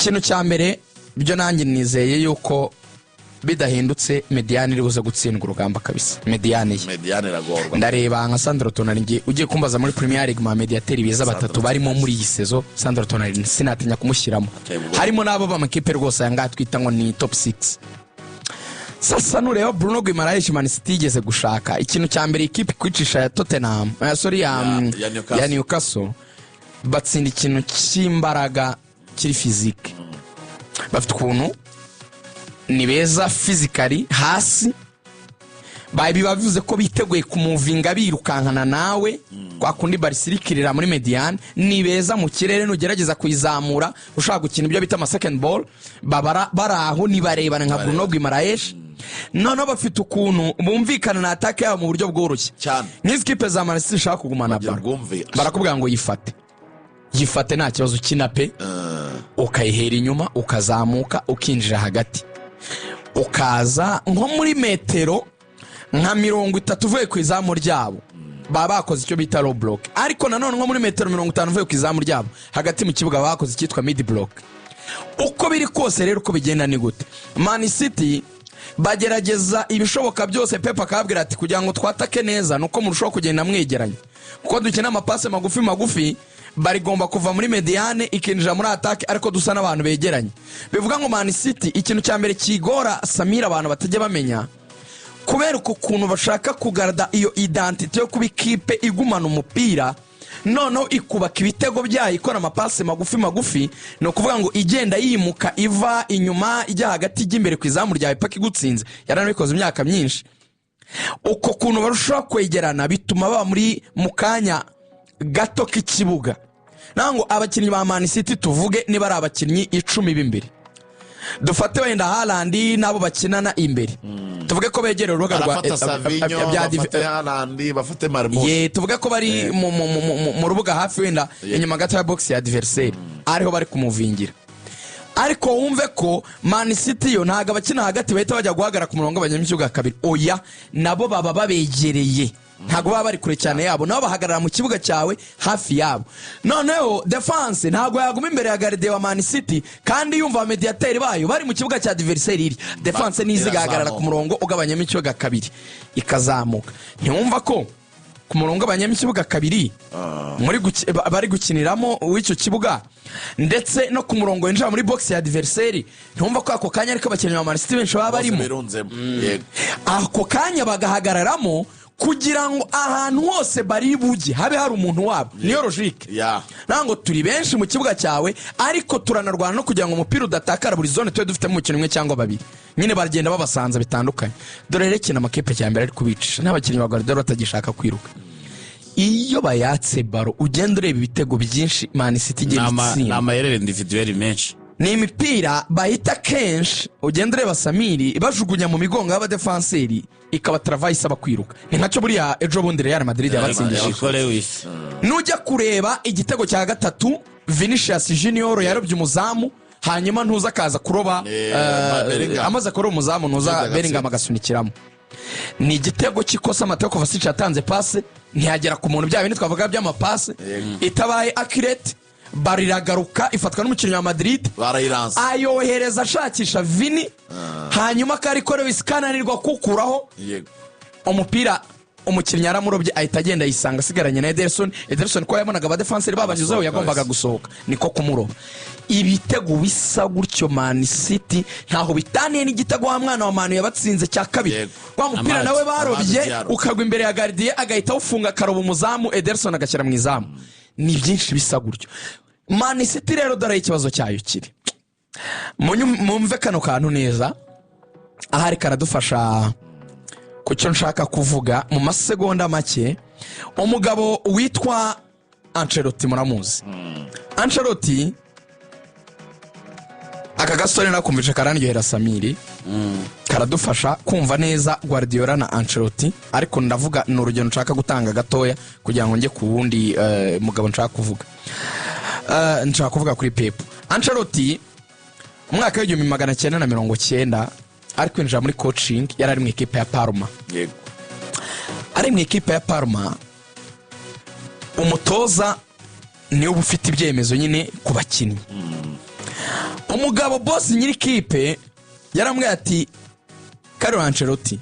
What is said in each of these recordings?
ikintu cya mbere byo nanjye nizeye yuko bidahindutse Mediane iri buze gutsindwa urugamba kabisa. Mediane iragorwa. Ndareba nka Sandro Tonali ugiye kumbaza muri Premier League ma mediateri biza batatu barimo muri iyi sezo. Sandro Tonali sinatinya kumushyiramo, harimo nabo bamakipe rwose yanga twita ngo ni top 6. Sasa nureba Bruno Guimaraes Man City igeze gushaka ikintu cya mbere ikipe kwicisha ya Tottenham ya Newcastle batsinda ikintu cy'imbaraga kiri physique. Bafite ukuntu ni beza physically hasi, babivuze ko biteguye kumuvinga birukankana nawe kwa kundi barisirikirira muri Mediane. Ni beza mu kirere nugerageza kuyizamura ushaka gukina ibyo bita ama second ball, baraho ni barebana nka Bruno Guimaraes. Noneho bafite ukuntu bumvikana na attack yabo mu buryo bworoshye cyane. Nk'izikipe za Man City shaka kugumana baro, barakubwira ngo yifate nta kibazo kina pe, ukayihera inyuma ukazamuka ukinjira hagati, ukaza nko muri metero nka 30 uvuye ku izamu ryabo, baba bakoze icyo bita low block. Ariko nanone nko muri metero 50 uvuye ku izamu ryabo hagati mu kibuga bakoze icyitwa mid block. Uko biri kose rero uko bigenda ni gute Man City bagerageza ibishoboka byose. Pep akabwira ati kugira ngo twatake neza nuko murushaho kugenda mwegeranye, kuko dukina amapase magufi barigomba kuva muri Mediane ikinjira muri attack, ariko dusa n'abantu begeranye. Bivuga ngo Man City ikintu cya mbere kigora Samira abantu batajya bamenya, kubera ukuntu bashaka kugarada iyo identity yo kuba ikipe igumana umupira, noneho ikubaka ibitego byayo ikora amapase magufi, no kuvuga ngo igenda yimuka iva inyuma ijya hagati ijya imbere ku izamu ryawe paka igutsinze. Yaranabikoze imyaka myinshi. Uko kuntu barushaho kwegerana bituma baba muri mukanya gato k'ikibuga. Nango abakinnyi ba Man City tuvuge niba ari abakinnyi 10 b'imbere, dufate wenda Haaland nabo bakinana imbere, tuvuge ko begereye urubuga rwa Haaland bafate Marmoush, tuvuge ko bari mu rubuga hafi wenda inyuma gato ya box ya adversaire, ariho bari kumuvingira. Ariko wumve ko Man City yo ntaga abakina hagati bahita bajya guhagara ku murongo abanyamicyuga kabiri, oya nabo baba babegereye, ntago baba bari kure cyane yabo, nabo bahagarara mu kibuga cyawe hafi yabo. Noneho defense ntago yaguma imbere ya garde wa Man City, kandi yumva mediateri bayo bari mu kibuga cya adversaire iri defense nizigahagarara ku murongo ugabanyamicyuga kabiri ikazamuka. Ntiwumva ko ku murongo abanyamicyuga kabiri muri bari gukiniramo w'icyo kibuga ndetse no ku murongo winjira muri box ya adversaire, ntumva ko ako kanya ariko abakinnyi ba Man City benshi baba barimo, ako kanya bagahagararamo kugira ngo ahantu hose bari bujye habe hari umuntu wabo. Niyo logique. Nango turi benshi mu kibuga cyawe, ariko turanarwana no kugira ngo umupira udatakara buri zone twe dufite mu kintu umwe cyangwa babiri. Nyine baragenda babasanza bitandukanye. Dore rekina amakipe cyambere ari kubicisha n'abakinnyi ba Guardiola batagishaka kwiruka. Iyo bayatse baro ugenda ureba ibitego byinshi Man City igitsinda n'amayerere individuel menshi, ni imipira bahita kenshi ugenda ureba Samiri bajugunya mu migongo y'abadefenseri ikaba travail isaba kwiruka. Ni nkacyo buriya ejo bundi Real Madrid yabatsindishije. Nujya kureba igitego cya gatatu Vinicius Junior yarobye umuzamu, hanyuma ntuza kaza kuroba amaze kuroba umuzamu ntuza Bellingham agasunikiramo. Ni igitego kikosa Mateo Kovacic yatanze passe ntiyagera ku muntu, bya bindi twavuga by'amapase itabaye accurate, bariragaruka ifatwa n'umukinnyi wa Madrid barayiranze ayohereza ashakisha Vini, hanyuma karikorewe iskananirwa kukuraho umupira, umukinnyi aramurobye ahita agenda yisanga asigaranye na Ederson ko yabonaga abadefenseri babanyuzeho yagombaga gusohoka niko kumuroba. Ibitego bisa gutyo Man City ntaho bitaniye n'igitego wa mwana wa Manu yabatsinze cya kabiri. Wa mupira nawe barobye ukagwa imbere ya gardien agahita ufunga karoba umuzamu, Ederson agashyira mu izamu. Ni byinshi bisa gutyo. Man City rero dore ikibazo cyayo kiri, mumve kano kantu neza ahari karadufasha ku cyo nshaka kuvuga mu masegonda make. Umugabo witwa Ancelotti muramuzi. Ancelotti aka gasore nakumvisha karandyohera Samiri, karadufasha kumva neza Guardiola na Ancelotti, ariko ndavuga n'urugendo nshaka gutanga gatoya kugira ngo nge ku wundi mugabo nshaka kuvuga. Nshaka kuvuga kuri Pep. Ancelotti umwaka wa 1990 ari kwinjira muri coaching, yari ari mu equipe ya Parma. Ari mu equipe ya Parma, umutoza niwe ufite ibyemezo nyine ku bakinnyi. umugabo boss nyiri kipe yaramwe ati Carlo Ancelotti,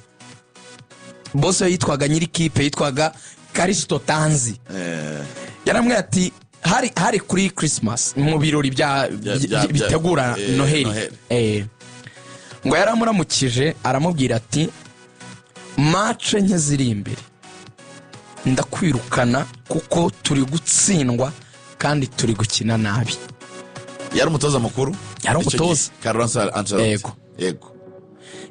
boss yitwaga nyiri kipe yitwaga Caristo Tanzi, yaramwe ati hari kuri Christmas mu birori bitegura Noheli, ngo yaramuramukije aramubwira ati match nke ziri imbere ndakwirukana kuko turi gutsindwa kandi turi gukina nabi. Yari umutoza mukuru, yari umutoza Carlo Ancelotti. Yego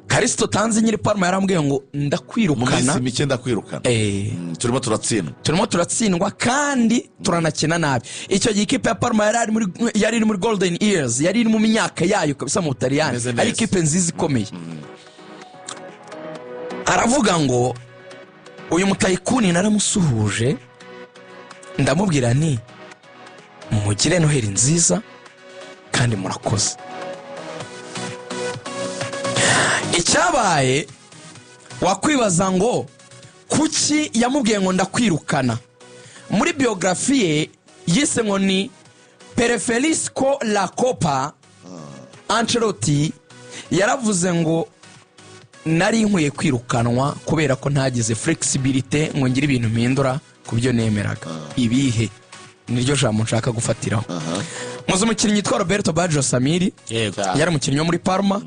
Caristo Tanzi nyiri Parma yarambwiye ngo ndakwirukana mu minsi mike ndakwirukana, turimo turatsindwa kandi turanakina nabi. Icyo gihe ikipe ya Parma yari iri muri golden years, yari iri mu myaka yayo kabisa mu Butaliyani, ari ikipe nziza ikomeye. Aravuga ngo uyu mutayikuni naramusuhuje ndamubwira nti mugire Noheli nziza kandi murakoze. Icyabaye wakwibaza ngo kuki yamubwiye ngo ndakwirukana. Muri biography ye yise ngo ni Preferisco la Copa, Ancelotti yaravuze ngo nari nkwiye kwirukanwa kubera ko ntagize flexibility ngo ngire ibintu mpindura ku byo nemeraga. Ibihe niryo jambo nshaka gufatiraho. Muzi umukinnyi yitwa Roberto Baggio Samiri, yari umukinnyi wo muri Parma,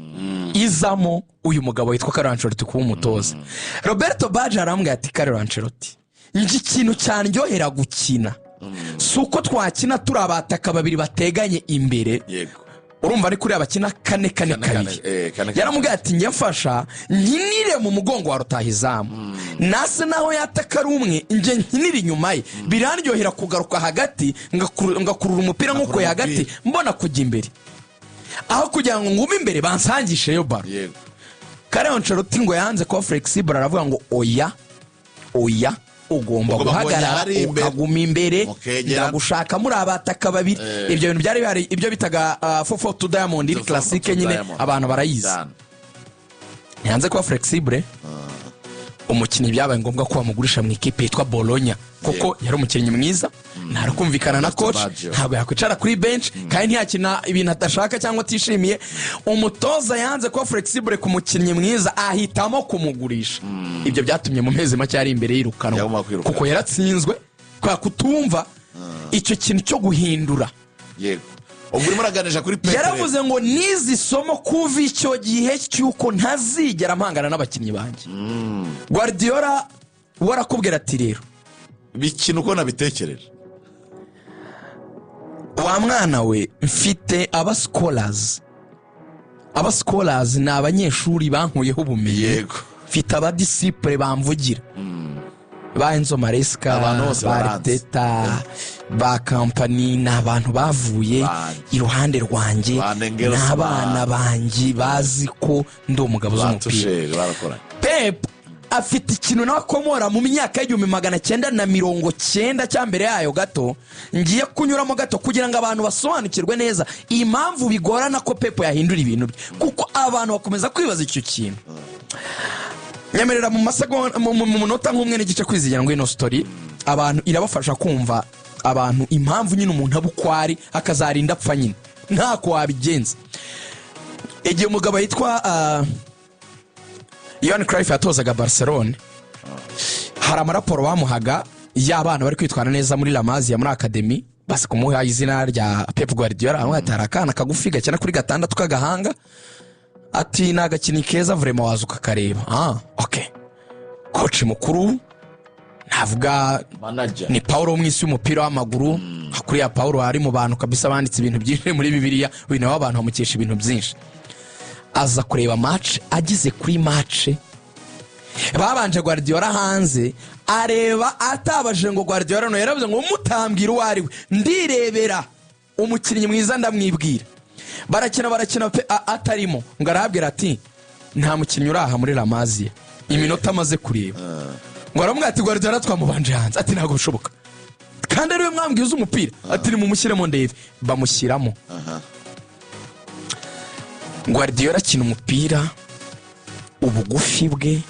izamo uyu mugabo yitwa Carlo Ancelotti kuba umutoza. Roberto Baggio arambwira ati Carlo Ancelotti, nje ikintu cyandyohera gukina suko twakina turi abataka babiri bateganye imbere, urumva ari kuri abakina kane yaramubwira ati njye mfasha nkinire mu mugongo wa rutahizamu, nase naho yataka rumwe nje nkinire inyuma ye, birandyohera kugaruka hagati ngakurura umupira nkuko hagati mbona kujya imbere aho kugira ngo ngume imbere bansangishe yo baro. Carlo Ancelotti ngo yanze ko flexible, aravuga ngo oya ugomba guhagarara ukaguma imbere, ndagushaka muri abataka babiri. Ibyo bintu byari bihari, ibyo bitaga 442 Diamond iri classique nyine abantu barayizi. Yanze ko flexible, umukinnyi byabaye ngombwa ko bamugurisha mu ikipe yitwa Bologna kuko yari umukinnyi mwiza, ntarakumvikana na coach, ntabwo yakwicara kuri bench kandi ntiyakina ibintu atashaka cyangwa atishimiye. Umutoza yanze ko flexible ku mukinnyi mwiza ahitamo kumugurisha. Ibyo byatumye mu mezi make ari imbere yirukanwa kuko yaratsinzwe kwa kutumva icyo kintu cyo guhindura. Yego ubwo muraganisha kuri Pepe, yaravuze ngo nizi somo kuva icyo gihe cyuko ntazigera mpangana n'abakinnyi banjye. Guardiola warakubwira ati rero bikino uko nabitekereje, wa mwana we mfite abascholars ni abanyeshuri bankuyeho ubumenyi. Yego mfite abadisipure bamvugira, ba Enzo Maresca, ba Arteta, ba Company, n'abantu bavuye iruhande rwanjye, n'abana banjye bazi ko ndi umugabo w'umupira. Pep afite ikintu nakomora mu myaka y'1990 cyambere yayo gato, ngiye kunyuramo gato kugira ngo abantu basobanukirwe neza impamvu bigorana ko Pep yahindura ibintu bye, kuko abantu bakomeza kwibaza icyo kintu. Nyemerera mu masegonda mu munota nk'umwe n'igice kwizigira ngo ino story abantu irabafasha kumva abantu impamvu nyine umuntu abukwari akazarinda apfa nyine ntako wabigenza. Igihe umugabo yitwa Johan Cruyff yatozaga Barcelona, hari amaraporo bamuhaga y'abana bari kwitwara neza muri La Masia muri academy, basi kumuha izina rya Pep Guardiola, aho atarakana kagufi gakina kuri gatandatu kagahanga, ati nagakini keza vraiment wazuka kareba. Okay, coach mukuru navuga ni Paulo mwisi y'umupira w'amaguru. Kuri ya Paulo ari mu bantu kabisa banditse ibintu byinshi muri Bibiliya, bino abantu bamukesha ibintu byinshi. Aza kureba match, agize kuri match babanje Guardiola hanze areba, atabaje ngo Guardiola no yaravuze ngo mutambwira uwari we, ndirebera umukinnyi mwiza ndamwibwira. Barakina atarimo ngo arabwira ati nta mukinnyi uraha muri La Masia iminota amaze kureba. Ngo aramubwira ati Guardiola twamubanje hanze, ati ntabwo bishoboka kandi ariwe mwambwiza umupira, ati ni mumushyiremo ndebe. Bamushyiramo. Guardiola akina umupira ubugufi bwe,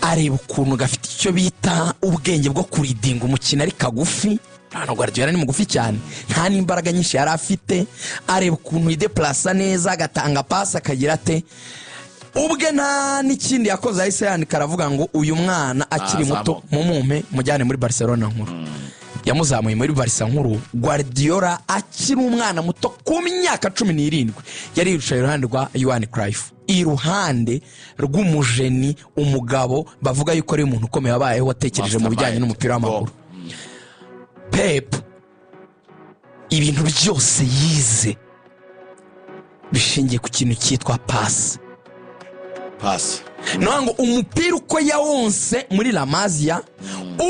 areba ukuntu gafite icyo bita ubwenge bwo kuridinga umukino ari kagufi, ntabwo Guardiola ni mugufi cyane, nta n'imbaraga nyinshi yari afite, areba ukuntu yideplasa neza agatanga pasi akagira ate, ubwe nta n'ikindi yakoze ahise yandika aravuga ngo uyu mwana akiri muto mumumpe mujyane muri Barcelona nkuru. Yamuzamuye muri Barca nkuru. Guardiola akiri umwana muto ku myaka 17 yari yicaye iruhande rwa Johan Cruyff, iruhande rw'umujeni, umugabo bavuga yuko ari umuntu ukomeye wabayeho watekereje mu bijyanye n'umupira w'amaguru. Pep ibintu byose yize bishingiye ku kintu cyitwa pasi. Nango umupira uko yawonse muri La Masia,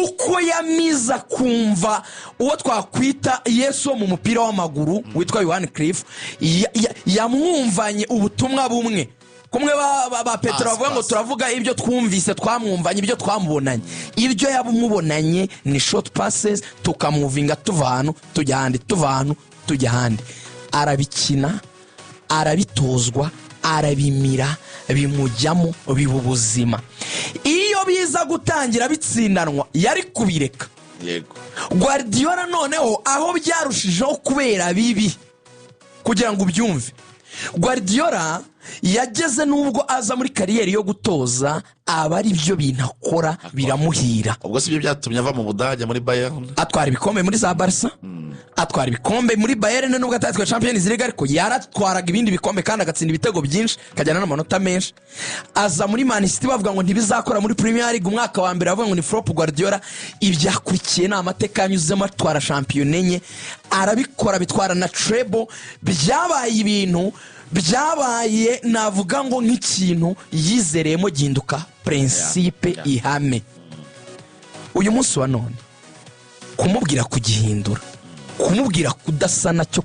uko yamiza kumva uwo twakwita Yesu mu mupira w'amaguru witwa Johan Cruyff, yamwumvanye ubutumwa bumwe kumwe ba Petero bavuga ngo turavuga ibyo twumvise, twamwumvanye ibyo twamubonanye, ibyo yabumubonanye ni short passes, tukamuvinga tuva hano tujya handi, tuva hano tujya handi. Arabikina, arabitozwa, arabimira, bimujyamo bibubuzima. Iyo biza gutangira bitsindanwa yari kubireka. Yego. Guardiola noneho aho byarushijeho kubera bibi kugira ngo ubyumve, Guardiola yageze nubwo aza muri kariyeri yo gutoza aba ari byo bintu akora biramuhira. Ubwo sibyo byatumye ava mu Budage muri Bayern, atwara ibikombe muri za Barca, atwara ibikombe muri Bayern nubwo atatwa Champions League, ariko yaratwaraga ibindi bikombe kandi agatsinda ibitego byinshi kajyana n'amanota menshi. Aza muri Man City bavuga ngo ntibizakora muri Premier League, umwaka wa mbere bavuga ngo ni flop. Guardiola ibyakurikiye na amateka anyuzemo, atwara champion enye, arabikora bitwara na treble. Byabaye ibintu byabaye navuga ngo nk'ikintu yizereyemo gihinduka principe ihame. Uyu munsi wa none kumubwira kugihindura, kumubwira kudasana cyo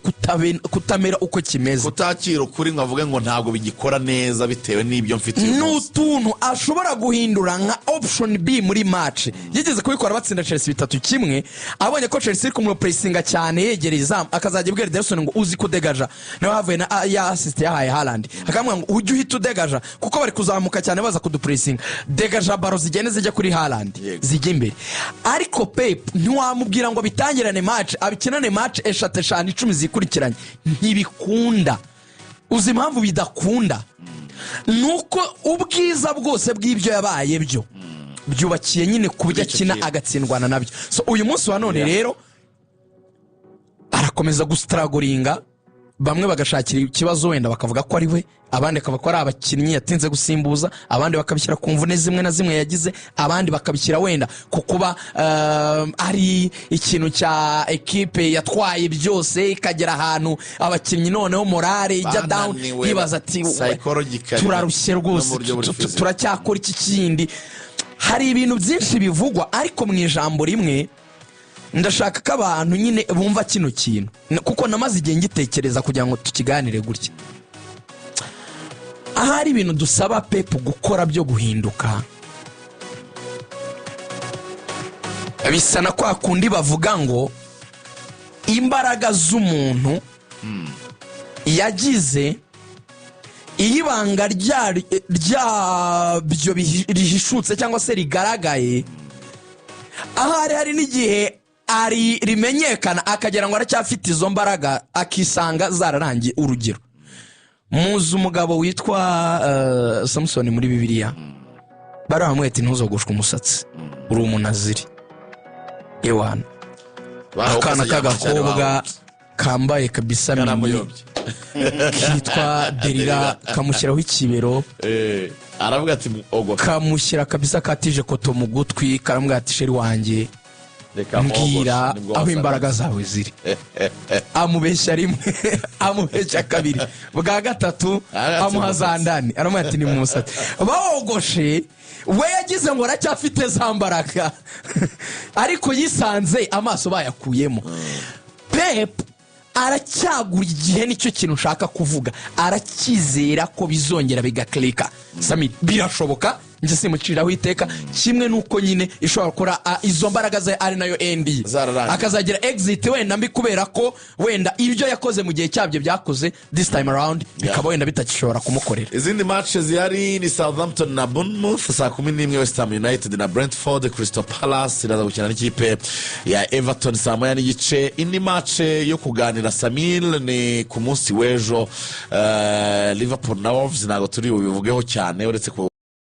kutamera uko kimeze, kutakira ukuri ngavuge ngo ntago bigikora neza bitewe n'ibyo mfite, n'utuntu ashobora guhindura nka option B muri match. Yigeze kubikora batsinda Chelsea 3-1, abonye ko Chelsea iri kumupressinga cyane yegereye izamu, akazajya bwira Ederson ngo uzi kudegaja, nawe havuye na ya assist yahaye Haaland, akamubwira ngo ujye uhita udegaja kuko bari kuzamuka cyane baza kudupressinga, degaja baro zigene zijya kuri Haaland zijya imbere. Ariko Pep ntiwamubwira ngo bitangirane match, abikinane match 5-10 zikurikiranye, ntibikunda. Uzi impamvu bidakunda? Nuko ubwiza bwose bw'ibyo yabaye byo byubakiye nyine kubyo akina agatsindwana nabyo. So uyu munsi wa none rero arakomeza gustragoringa, bamwe bagashakira ikibazo wenda bakavuga ko ari we, abandi bakavuga ko ari abakinnyi yatinze gusimbuza, abandi bakabishyira ku mvune zimwe na zimwe yagize, abandi bakabishyira wenda kukuba ari ikintu cya ekipe yatwaye byose ikagera ahantu abakinnyi noneho morale ijya down, yibaza ati turarushye rwose, turacyakora iki kindi. Hari ibintu byinshi bivugwa, ariko mu ijambo rimwe ndashaka ko abantu nyine bumva kino kintu, kuko namaze igihe ngitekereza kugira ngo tukiganire gutya. Ahari ibintu dusaba Pep gukora byo guhinduka, bisa na kwa kundi bavuga ngo imbaraga z'umuntu yagize iyibanga ryabyo rihishutse cyangwa se rigaragaye, ahari hari n'igihe ari rimenyekana akagera ngo aracyafite izo mbaraga akisanga zararangiye. Urugero, muzi umugabo witwa Samson muri Bibiliya, baramwita ntuzogoshwe umusatsi, uri umunaziri. Ewana akana k'agakobwa kambaye kabisa mini kitwa Delila, kamushyiraho ikibero, aravuga ati kamushyira kabisa katije koto mu gutwi, karamubwira ati sheri wanjye mbwira aho imbaraga zawe ziri. Amubeshya rimwe, amubeshya kabiri, bwa gatatu amuhazandani, aramubwira ati ni musatsi. Bawogoshe we yagize ngo aracyafite za mbaraga ariko yisanze amaso bayakuyemo. Pep aracyagura igihe, nicyo kintu ushaka kuvuga, arakizera ko bizongera bigaklika. Sami birashoboka njye simuciraho iteka kimwe nuko nyine ishobora gukora izo mbaraga ze ari nayo endi Zararangiye. akazagira exit wenda mbi kubera ko wenda ibyo yakoze mu gihe cyabyo byakoze this time around bikaba wenda bitakishobora kumukorera. izindi match zihari ni Southampton na Bournemouth saa 11 West Ham United na Brentford. Crystal Palace iraza gukina n'ikipe ya Everton saa 1 n'igice. indi match yo kuganira Samil ni ku munsi w'ejo Liverpool na Wolves ntabwo turi bubivugeho cyane uretse ko